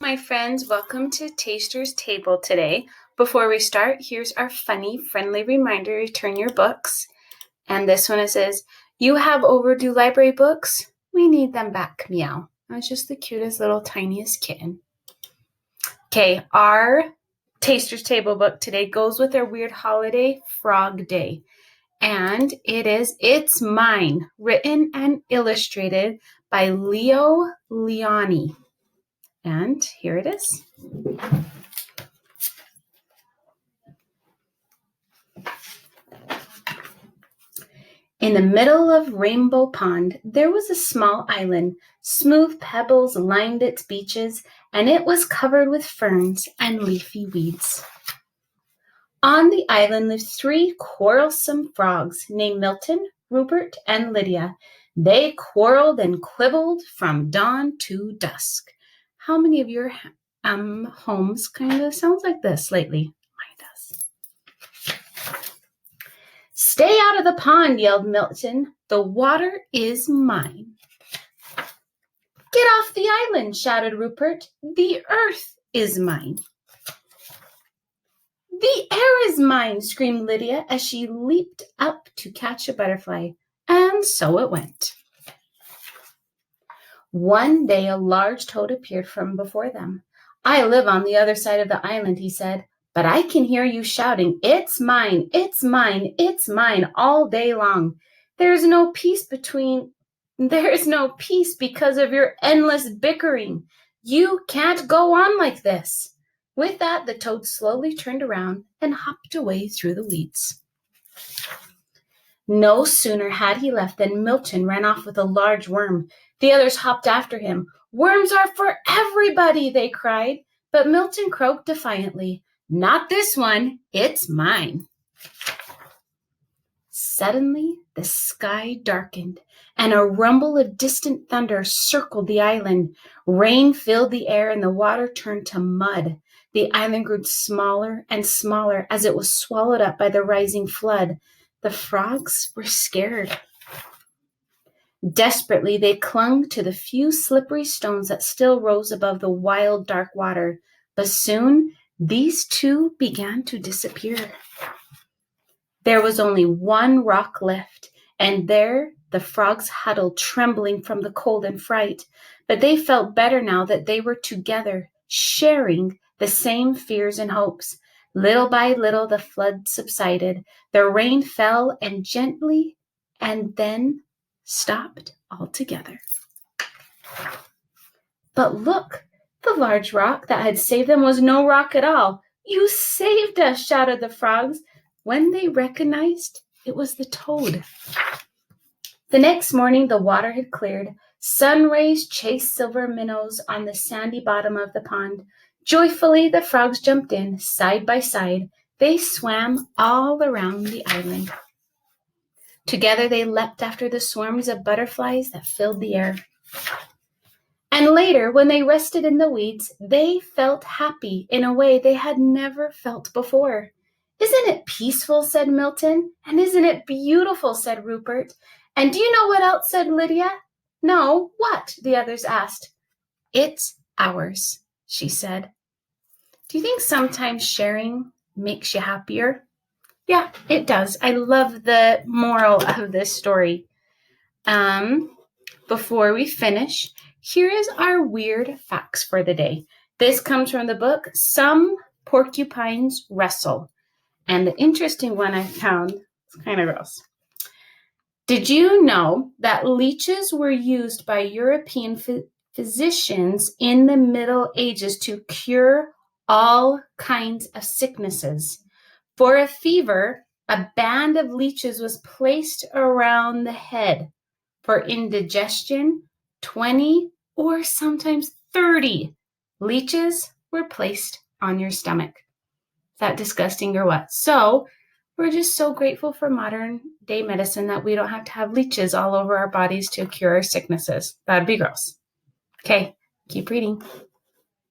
My friends, welcome to Taster's Table today. Before we start, here's our funny, friendly reminder: return your books. And this one, it says, "You have overdue library books. We need them back, meow." That's just the cutest little tiniest kitten. Okay, our Taster's Table book today goes with our weird holiday, Frog Day. And it is It's Mine, written and illustrated by Leo Leoni. And here it is. In the middle of Rainbow Pond, there was a small island. Smooth pebbles lined its beaches, and it was covered with ferns and leafy weeds. On the island lived 3 quarrelsome frogs named Milton, Rupert, and Lydia. They quarreled and quibbled from dawn to dusk. How many of your homes kind of sounds like this lately? Mine does. "Stay out of the pond," yelled Milton. "The water is mine." "Get off the island," shouted Rupert. "The earth is mine." "The air is mine," screamed Lydia as she leaped up to catch a butterfly. And so it went. One day a large toad appeared from before them. "I live on the other side of the island," he said, "but I can hear you shouting, 'It's mine, it's mine, it's mine,' all day long. There is no peace because of your endless bickering. You can't go on like this." With that, the toad slowly turned around and hopped away through the weeds. No sooner had he left than Milton ran off with a large worm. The others hopped after him. "Worms are for everybody," they cried. But Milton croaked defiantly, "Not this one, it's mine." Suddenly, the sky darkened, and a rumble of distant thunder circled the island. Rain filled the air, and the water turned to mud. The island grew smaller and smaller as it was swallowed up by the rising flood. The frogs were scared. Desperately, they clung to the few slippery stones that still rose above the wild, dark water. But soon, these too began to disappear. There was only one rock left, and there the frogs huddled, trembling from the cold and fright. But they felt better now that they were together, sharing the same fears and hopes. Little by little, the flood subsided. The rain fell and gently, and then stopped altogether. But look, the large rock that had saved them was no rock at all. "You saved us," shouted the frogs, when they recognized it was the toad. The next morning, the water had cleared. Sun rays chased silver minnows on the sandy bottom of the pond. Joyfully, the frogs jumped in, side by side. They swam all around the island. Together, they leapt after the swarms of butterflies that filled the air. And later, when they rested in the weeds, they felt happy in a way they had never felt before. "Isn't it peaceful?" said Milton. "And isn't it beautiful?" said Rupert. "And do you know what else?" said Lydia. "No, what?" the others asked. "It's ours," she said. Do you think sometimes sharing makes you happier? Yeah, it does. I love the moral of this story. Before we finish, here is our weird facts for the day. This comes from the book Some Porcupines Wrestle. And the interesting one I found is kind of gross. Did you know that leeches were used by European physicians in the Middle Ages to cure all kinds of sicknesses? For a fever, a band of leeches was placed around the head. For indigestion, 20 or sometimes 30 leeches were placed on your stomach. Is that disgusting or what? So we're just so grateful for modern day medicine that we don't have to have leeches all over our bodies to cure our sicknesses. That'd be gross. Okay, keep reading.